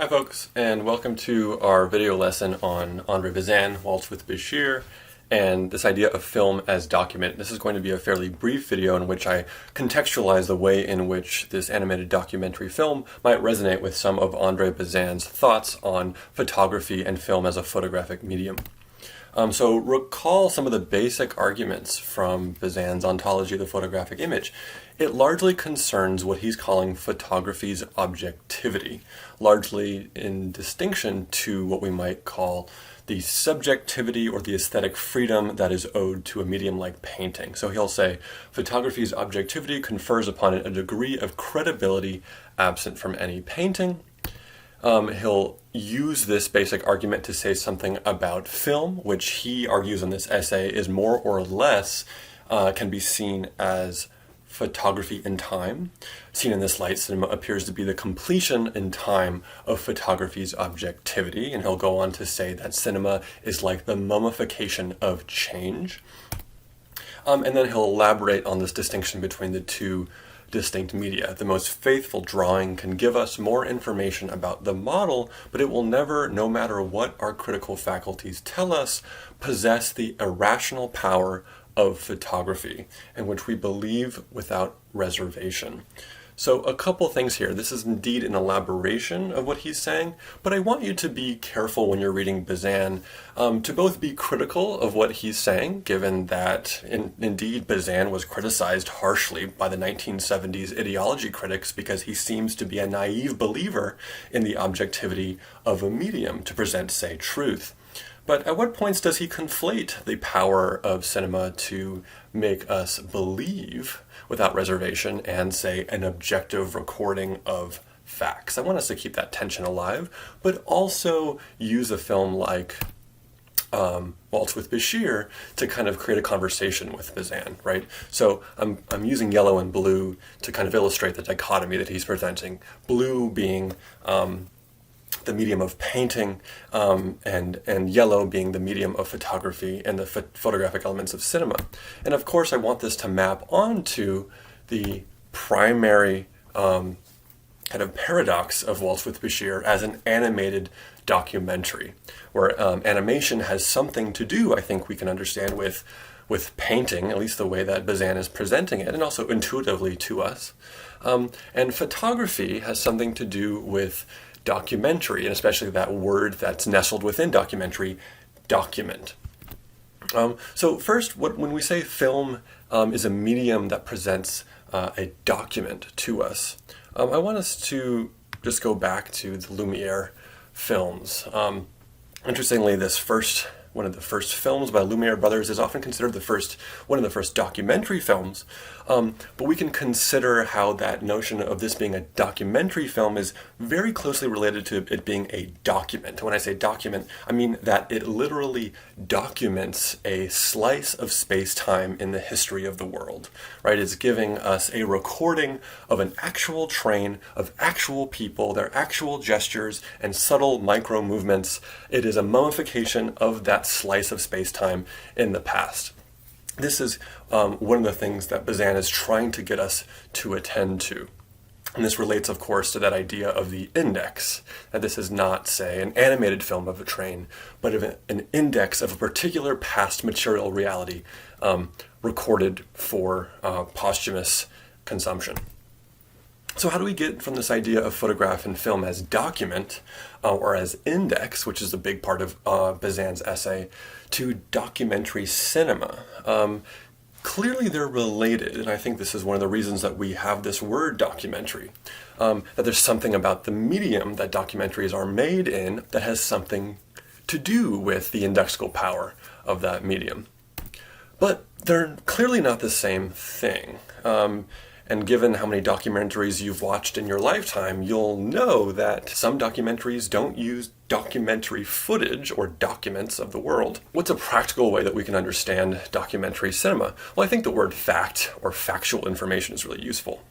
Hi folks, and welcome to our video lesson on Andre Bazin, Waltz with Bashir, and this idea of film as document. This is going to be a fairly brief video in which I contextualize the way in which this animated documentary film might resonate with some of Andre Bazin's thoughts on photography and film as a photographic medium. So recall some of the basic arguments from Bazin's Ontology, the Photographic Image. It largely concerns what he's calling photography's objectivity, largely in distinction to what we might call the subjectivity or the aesthetic freedom that is owed to a medium like painting. So he'll say, photography's objectivity confers upon it a degree of credibility absent from any painting. He'll use this basic argument to say something about film, which he argues in this essay is more or less can be seen as photography in time. Seen in this light, cinema appears to be the completion in time of photography's objectivity, and he'll go on to say that cinema is like the mummification of change. And then he'll elaborate on this distinction between the two distinct media. The most faithful drawing can give us more information about the model, but it will never, no matter what our critical faculties tell us, possess the irrational power of photography, in which we believe without reservation. So a couple things here. This is indeed an elaboration of what he's saying, but I want you to be careful when you're reading Bazin to both be critical of what he's saying, given that indeed Bazin was criticized harshly by the 1970s ideology critics because he seems to be a naive believer in the objectivity of a medium to present, say, truth. But at what points does he conflate the power of cinema to make us believe without reservation and, say, an objective recording of facts? I want us to keep that tension alive, but also use a film like Waltz with Bashir to kind of create a conversation with Bazin, right? So I'm using yellow and blue to kind of illustrate the dichotomy that he's presenting. Blue being the medium of painting, and yellow being the medium of photography and the photographic elements of cinema. And of course I want this to map onto the primary kind of paradox of Waltz with Bashir as an animated documentary, where animation has something to do, I think we can understand, with painting, at least the way that Bazin is presenting it, and also intuitively to us. And photography has something to do with documentary, and especially that word that's nestled within documentary, document. So first, when we say film is a medium that presents a document to us, I want us to just go back to the Lumiere films. Interestingly, one of the first films by Lumiere brothers is often considered one of the first documentary films, but we can consider how that notion of this being a documentary film is very closely related to it being a document. When I say document, I mean that it literally documents a slice of space-time in the history of the world, right? It's giving us a recording of an actual train, of actual people, their actual gestures and subtle micro movements. It is a mummification of that slice of space-time in the past. This is one of the things that Bazin is trying to get us to attend to. And this relates, of course, to that idea of the index, that this is not, say, an animated film of a train, but an index of a particular past material reality recorded for posthumous consumption. So how do we get from this idea of photograph and film as document, or as index, which is a big part of Bazin's essay, to documentary cinema? Clearly they're related, and I think this is one of the reasons that we have this word documentary, that there's something about the medium that documentaries are made in that has something to do with the indexical power of that medium. But they're clearly not the same thing. And given how many documentaries you've watched in your lifetime, you'll know that some documentaries don't use documentary footage or documents of the world. What's a practical way that we can understand documentary cinema? Well, I think the word fact or factual information is really useful.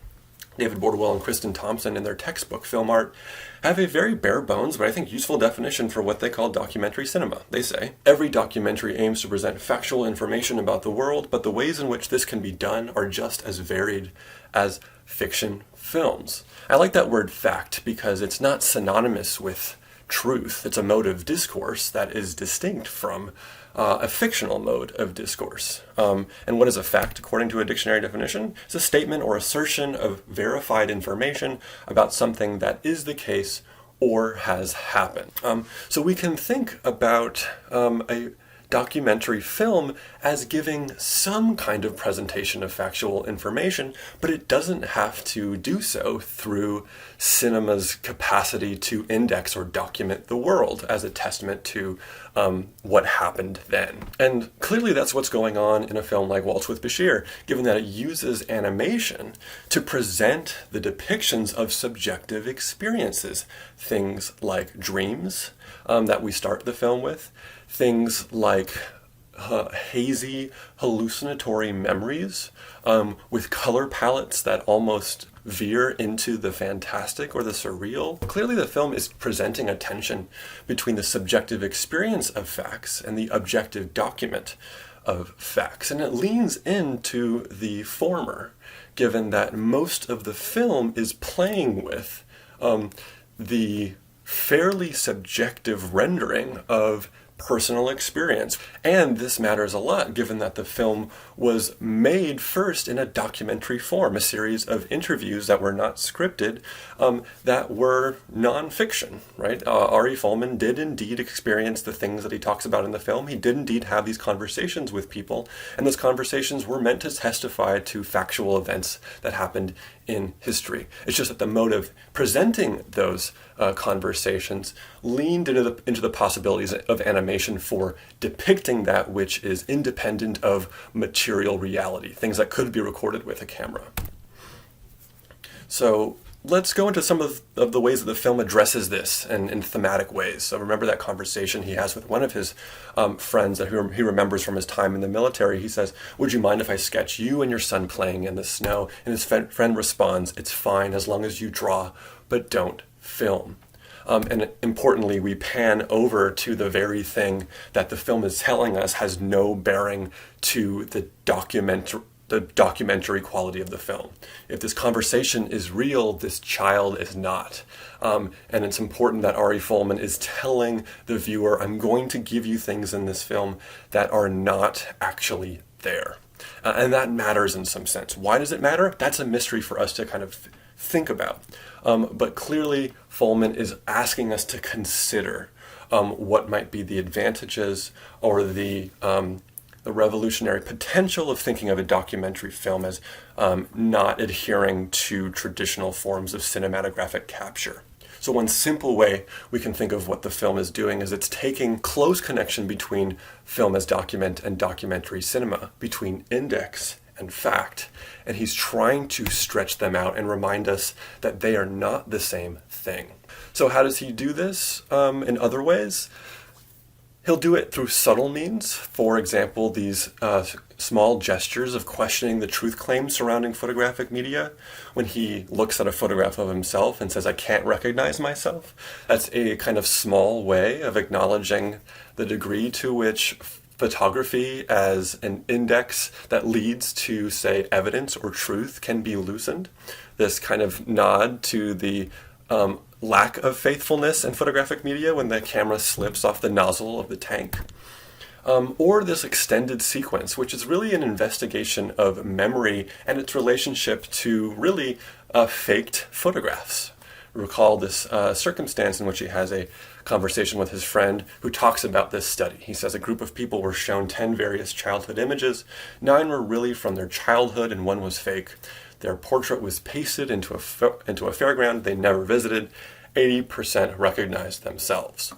David Bordwell and Kristen Thompson in their textbook, Film Art, have a very bare bones, but I think useful definition for what they call documentary cinema. They say, every documentary aims to present factual information about the world, but the ways in which this can be done are just as varied as fiction films. I like that word fact because it's not synonymous with truth. It's a mode of discourse that is distinct from a fictional mode of discourse. And what is a fact, according to a dictionary definition? It's a statement or assertion of verified information about something that is the case or has happened. So we can think about a documentary film as giving some kind of presentation of factual information, but it doesn't have to do so through cinema's capacity to index or document the world as a testament to what happened then. And clearly that's what's going on in a film like Waltz with Bashir, given that it uses animation to present the depictions of subjective experiences, things like dreams that we start the film with, things like hazy, hallucinatory memories with color palettes that almost veer into the fantastic or the surreal. Clearly the film is presenting a tension between the subjective experience of facts and the objective document of facts. And it leans into the former, given that most of the film is playing with the fairly subjective rendering of personal experience. And this matters a lot given that the film was made first in a documentary form, a series of interviews that were not scripted, that were nonfiction, right? Ari Folman did indeed experience the things that he talks about in the film. He did indeed have these conversations with people, and those conversations were meant to testify to factual events that happened in history. It's just that the mode of presenting those conversations leaned into the possibilities of animation for depicting that which is independent of material reality, things that could be recorded with a camera. So let's go into some of the ways that the film addresses this in thematic ways. So remember that conversation he has with one of his friends that he remembers from his time in the military. He says, "Would you mind if I sketch you and your son playing in the snow?" And his friend responds, "It's fine as long as you draw, but don't film." And importantly, we pan over to the very thing that the film is telling us has no bearing to the documentary quality of the film. If this conversation is real, this child is not. And it's important that Ari Folman is telling the viewer, I'm going to give you things in this film that are not actually there. And that matters in some sense. Why does it matter? That's a mystery for us to kind of think about. But clearly, Folman is asking us to consider what might be the advantages or the revolutionary potential of thinking of a documentary film as not adhering to traditional forms of cinematographic capture. So one simple way we can think of what the film is doing is it's taking close connection between film as document and documentary cinema, between index and fact, and he's trying to stretch them out and remind us that they are not the same thing. So how does he do this in other ways? He'll do it through subtle means. For example, these small gestures of questioning the truth claims surrounding photographic media. When he looks at a photograph of himself and says, "I can't recognize myself," that's a kind of small way of acknowledging the degree to which photography as an index that leads to, say, evidence or truth can be loosened. This kind of nod to the lack of faithfulness in photographic media when the camera slips off the nozzle of the tank. Or this extended sequence, which is really an investigation of memory and its relationship to really faked photographs. Recall this circumstance in which he has a conversation with his friend who talks about this study. He says a group of people were shown 10 various childhood images. 9 were really from their childhood and 1 was fake. Their portrait was pasted into a fairground they never visited. 80% recognized themselves.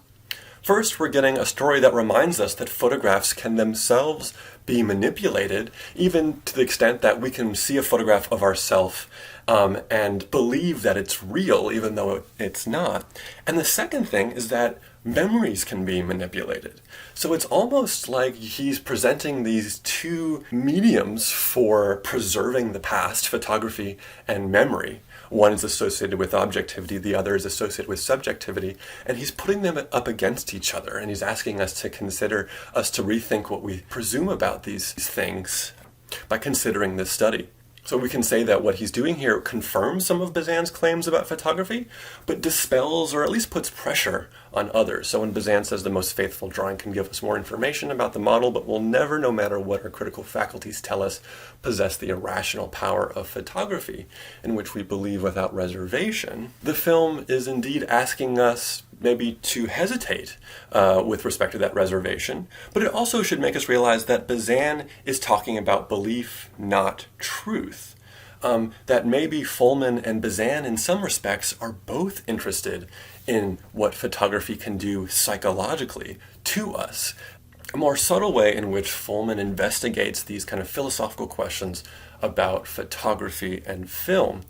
First, we're getting a story that reminds us that photographs can themselves be manipulated, even to the extent that we can see a photograph of ourselves and believe that it's real, even though it's not. And the second thing is that memories can be manipulated. So it's almost like he's presenting these two mediums for preserving the past, photography and memory. One is associated with objectivity, the other is associated with subjectivity, and he's putting them up against each other, and he's asking us to consider, us to rethink what we presume about these things by considering this study. So we can say that what he's doing here confirms some of Bazin's claims about photography, but dispels or at least puts pressure on others. So when Bazin says the most faithful drawing can give us more information about the model, but will never, no matter what our critical faculties tell us, possess the irrational power of photography, in which we believe without reservation, the film is indeed asking us maybe to hesitate with respect to that reservation, but it also should make us realize that Bazin is talking about belief, not truth. That maybe Folman and Bazin in some respects are both interested in what photography can do psychologically to us. A more subtle way in which Folman investigates these kind of philosophical questions about photography and film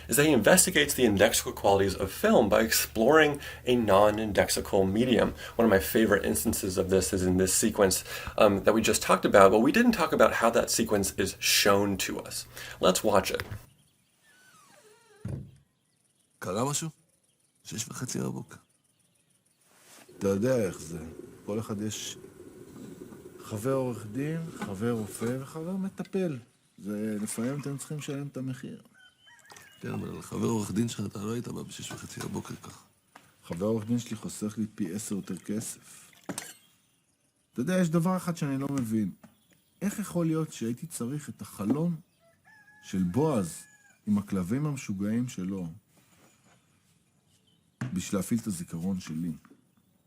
is that he investigates the indexical qualities of film by exploring a non-indexical medium. One of my favorite instances of this is in this sequence that we just talked about, but we didn't talk about how that sequence is shown to us. Let's watch it. קרה משהו? 6:30 בבוקר. אתה יודע איך זה. כל אחד יש חבר עורך דין, חבר רופא וחבר מטפל. זה לפעמים אתם צריכים לשלם את המחיר. כן, אבל על חבר עורך דין שלך אתה לא היית בא ב6:30 בבוקר ככה. חבר עורך דין שלי חוסך לי פי 10 יותר כסף. אתה יודע, יש דבר אחד שאני לא מבין. איך יכול להיות שהייתי צריך את החלום של בועז עם הכלבים המשוגעים שלו בשביל להפעיל את הזיכרון שלי?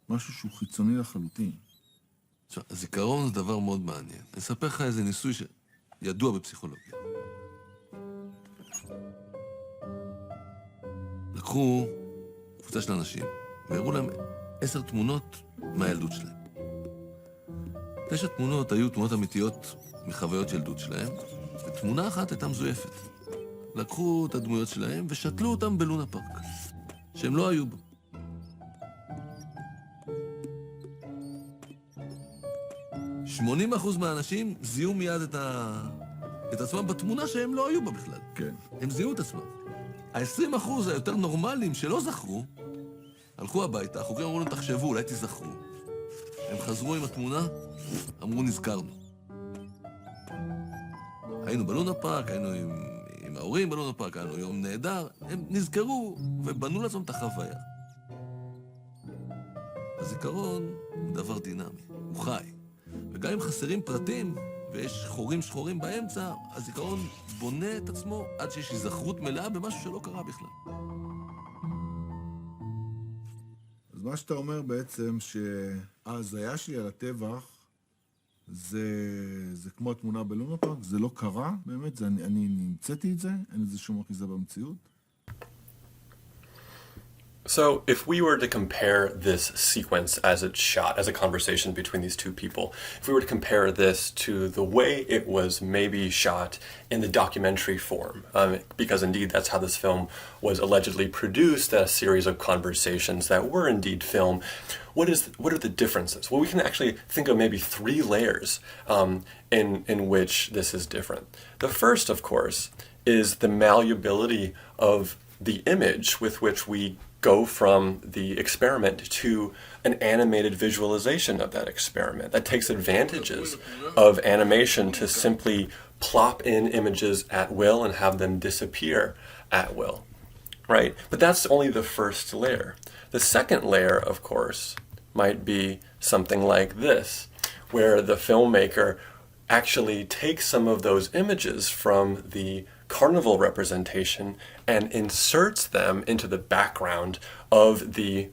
משהו שהוא חיצוני לחלוטין. עכשיו, הזיכרון זה דבר מאוד מעניין. אני אספר לך איזה ניסוי שידוע בפסיכולוגיה. לקחו קבוצה של אנשים והראו להם 10 תמונות מהילדות שלהם. 9 תמונות היו תמונות אמיתיות מחוויות ילדות שלהם, ותמונה אחת הייתה מזויפת. לקחו את הדמויות שלהם ושתלו אותם בלונה פארק, שהם לא היו בו. ,80% מהאנשים זיהו מיד את עצמם בתמונה שהם לא היו בה בכלל. כן. הם זיהו את עצמם. ה-20% היותר נורמליים שלא זכרו, הלכו הביתה, החוקרים אמרו להם, תחשבו, אולי תזכרו. הם חזרו עם התמונה, אמרו, נזכרנו. היינו בלונה פארק, היינו עם ההורים בלונה פארק, היינו יום נהדר, הם נזכרו ובנו לעצמם את החוויה. הזיכרון הוא דבר דינמי, הוא חי. וגם אם חסרים פרטים ויש חורים שחורים באמצע, הזיכרון בונה את עצמו עד שיש היזכרות מלאה במשהו שלא קרה בכלל. אז מה שאתה אומר בעצם שההזיה שלי על הטבח זה כמו התמונה בלונה פארק, זה לא קרה באמת, אני נמצאתי את זה, אין איזה שום אחיזה במציאות. So if we were to compare this sequence as it's shot, as a conversation between these two people, if we were to compare this to the way it was maybe shot in the documentary form, because indeed that's how this film was allegedly produced, a series of conversations that were indeed film, what are the differences? Well, we can actually think of maybe 3 layers in which this is different. The first, of course, is the malleability of the image with which we go from the experiment to an animated visualization of that experiment that takes advantages of animation to simply plop in images at will and have them disappear at will, right? But that's only the first layer. The second layer, of course, might be something like this, where the filmmaker actually takes some of those images from the carnival representation and inserts them into the background of the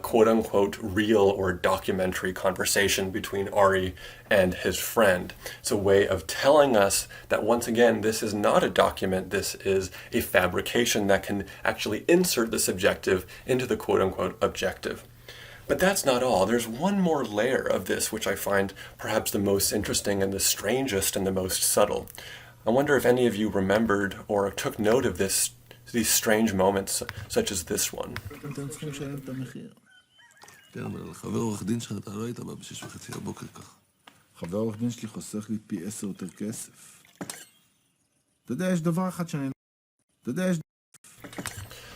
quote-unquote real or documentary conversation between Ari and his friend. It's a way of telling us that, once again, this is not a document, this is a fabrication that can actually insert the subjective into the quote-unquote objective. But that's not all. There's one more layer of this which I find perhaps the most interesting and the strangest and the most subtle. I wonder if any of you remembered or took note of these strange moments such as this one. אתם צריכים לשלם את המחיר. כן, אבל על חבר עורך דין שלך אתה לא היית בא ב6:30 בבוקר ככה. חבר עורך דין שלי חוסך לי פי 10 יותר כסף. אתה יודע, יש דבר אחד שאני... אתה יודע, יש...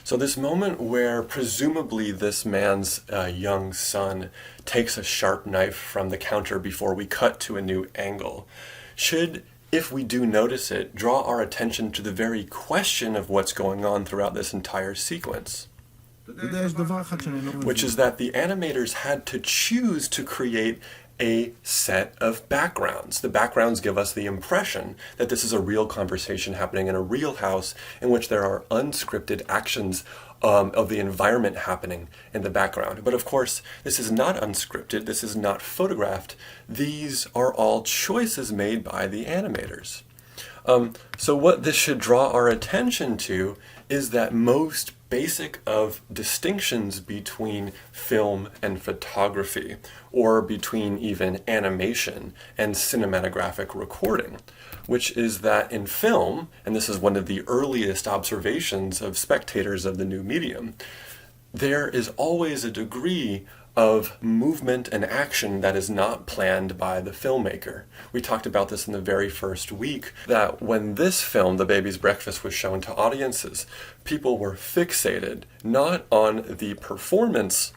So this moment where presumably this man's young son takes a sharp knife from the counter before we cut to a new angle should if we do notice it, draw our attention to the very question of what's going on throughout this entire sequence, which is that the animators had to choose to create a set of backgrounds. The backgrounds give us the impression that this is a real conversation happening in a real house in which there are unscripted actions of the environment happening in the background. But of course, this is not unscripted, this is not photographed. These are all choices made by the animators. So what this should draw our attention to is that most basic of distinctions between film and photography, or between even animation and cinematographic recording, which is that in film, and this is one of the earliest observations of spectators of the new medium, there is always a degree of movement and action that is not planned by the filmmaker. We talked about this in the very first week, that when this film, The Baby's Breakfast, was shown to audiences, people were fixated not on the performance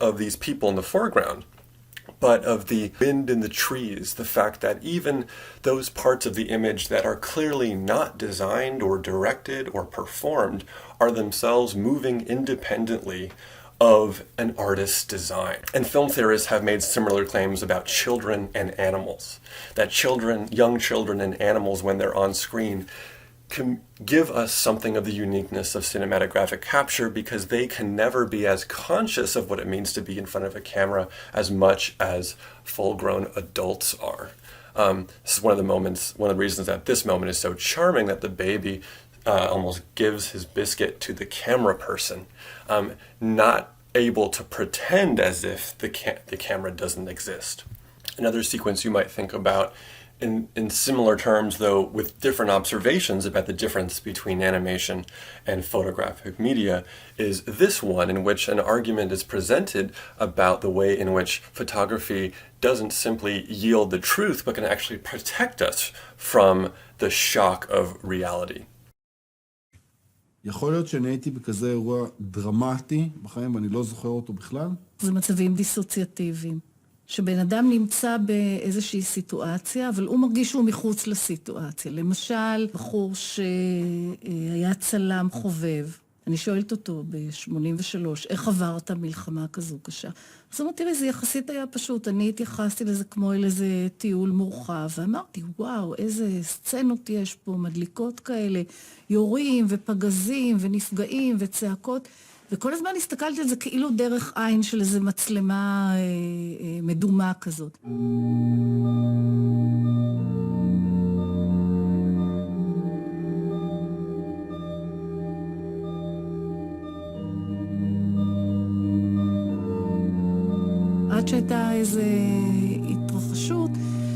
of these people in the foreground, but of the wind in the trees, the fact that even those parts of the image that are clearly not designed or directed or performed are themselves moving independently of an artist's design. And film theorists have made similar claims about children and animals, that children, young children and animals, when they're on screen, can give us something of the uniqueness of cinematographic capture because they can never be as conscious of what it means to be in front of a camera as much as full-grown adults are. This is one of the reasons that this moment is so charming, that the baby almost gives his biscuit to the camera person, not able to pretend as if the camera doesn't exist. Another sequence you might think about in similar terms, though with different observations about the difference between animation and photographic media, is this one, in which an argument is presented about the way in which photography doesn't simply yield the truth, but can actually protect us from the shock of reality. יכול להיות שאני הייתי בכזה אירוע דרמטי בחיים ואני לא זוכר אותו בכלל? זה מצבים דיסוציאטיביים. שבן אדם נמצא באיזושהי סיטואציה, אבל הוא מרגיש שהוא מחוץ לסיטואציה. למשל, בחור שהיה צלם חובב, אני שואלת אותו ב-83, איך עברת מלחמה כזו קשה? אז הוא אומר, תראי, זה יחסית היה פשוט, אני התייחסתי לזה כמו איזה טיול מורחב, ואמרתי, וואו, איזה סצנות יש פה, מדליקות כאלה, יורים ופגזים ונפגעים וצעקות, וכל הזמן הסתכלתי על זה כאילו דרך עין של איזו מצלמה מדומה כזאת. עד שהייתה איזו התרחשות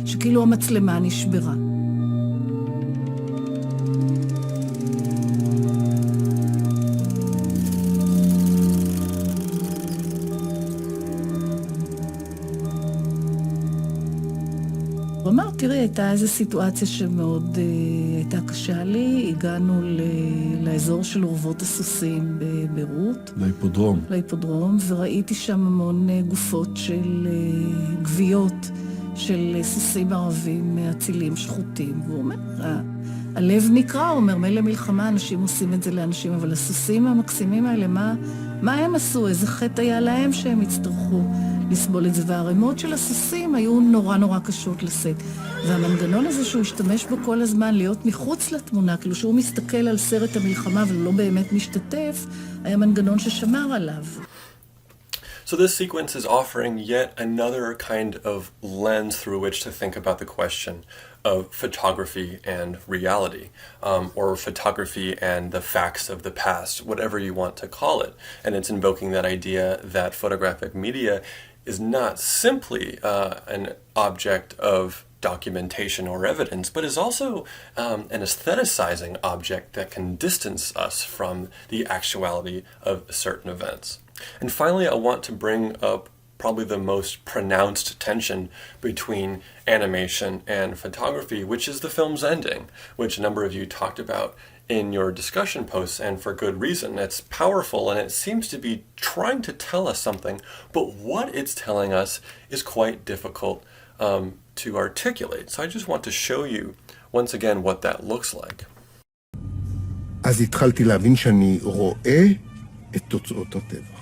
שכאילו המצלמה נשברה. הוא אמר, תראי, הייתה איזו סיטואציה שמאוד הייתה קשה לי. הגענו לאזור של אורבות הסוסים בביירות. להיפודרום, וראיתי שם המון גופות של גוויות, של סוסים ערבים אצילים שחוטים. והוא אומר, הלב נקרא, הוא אומר, מילא מלחמה, אנשים עושים את זה לאנשים, אבל הסוסים המקסימים האלה, מה הם עשו? איזה חטא היה להם שהם הצטרכו לסבול את זה? והרמות של הסוסים היו נורא נורא קשות לשאת. והמנגנון הזה שהוא השתמש בו כל הזמן להיות מחוץ לתמונה, כאילו שהוא מסתכל על סרט המלחמה ולא באמת משתתף, היה מנגנון ששמר עליו. So this sequence is offering yet another kind of lens through which to think about the question of photography and reality, or photography and the facts of the past, whatever you want to call it. And it's invoking that idea that photographic media is not simply an object of documentation or evidence, but is also an aestheticizing object that can distance us from the actuality of certain events. And finally, I want to bring up probably the most pronounced tension between animation and photography, which is the film's ending, which a number of you talked about in your discussion posts, and for good reason. It's powerful and it seems to be trying to tell us something, but what it's telling us is quite difficult to articulate. So I just want to show you once again what that looks like. אז התחלתי להבין שאני רואה את תוצאות הטבע.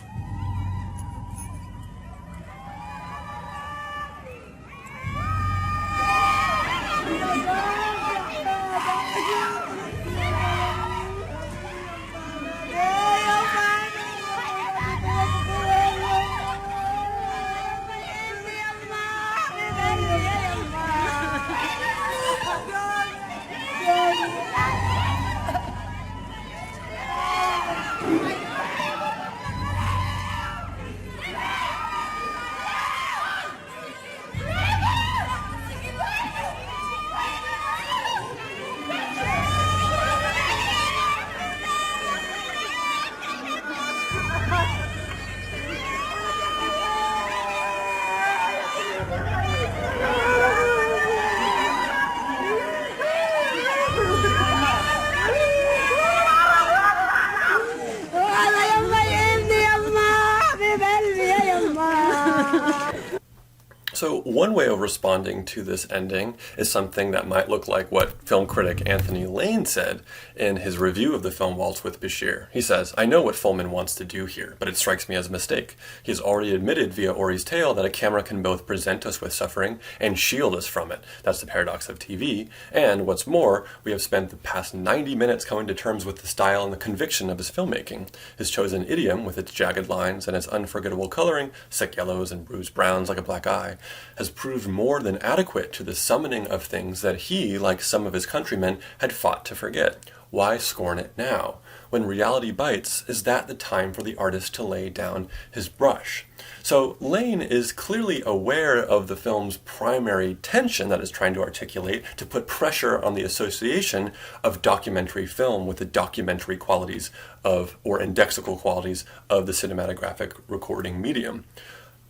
So one way of responding to this ending is something that might look like what film critic Anthony Lane said in his review of the film Waltz with Bashir. He says, "I know what Folman wants to do here, but it strikes me as a mistake. He has already admitted via Ori's tale that a camera can both present us with suffering and shield us from it. That's the paradox of TV. And what's more, we have spent the past 90 minutes coming to terms with the style and the conviction of his filmmaking. His chosen idiom, with its jagged lines and its unforgettable coloring, sick yellows and bruised browns like a black eye, has proved more than adequate to the summoning of things that he, like some of his countrymen, had fought to forget. Why scorn it now? When reality bites, is that the time for the artist to lay down his brush?" So Lane is clearly aware of the film's primary tension that it's trying to articulate to put pressure on the association of documentary film with the documentary qualities of, or indexical qualities of, the cinematographic recording medium.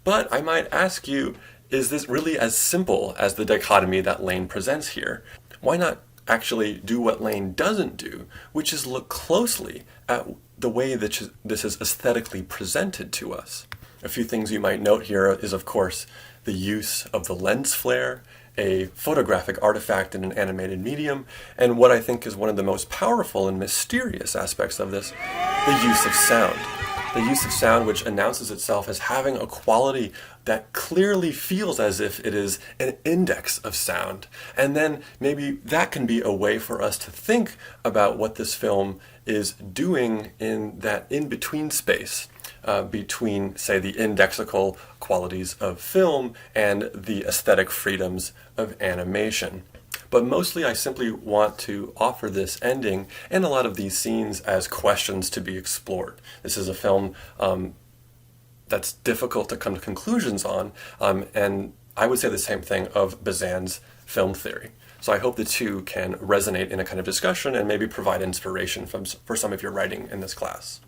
But I might ask you, is this really as simple as the dichotomy that Lane presents here? Why not actually do what Lane doesn't do, which is look closely at the way that this is aesthetically presented to us? A few things you might note here is, of course, the use of the lens flare, a photographic artifact in an animated medium, and what I think is one of the most powerful and mysterious aspects of this, the use of sound. The use of sound which announces itself as having a quality that clearly feels as if it is an index of sound. And then maybe that can be a way for us to think about what this film is doing in that in-between space between, say, the indexical qualities of film and the aesthetic freedoms of animation. But mostly I simply want to offer this ending and a lot of these scenes as questions to be explored. This is a film that's difficult to come to conclusions on, and I would say the same thing of Bazin's film theory. So I hope the two can resonate in a kind of discussion and maybe provide inspiration for some of your writing in this class.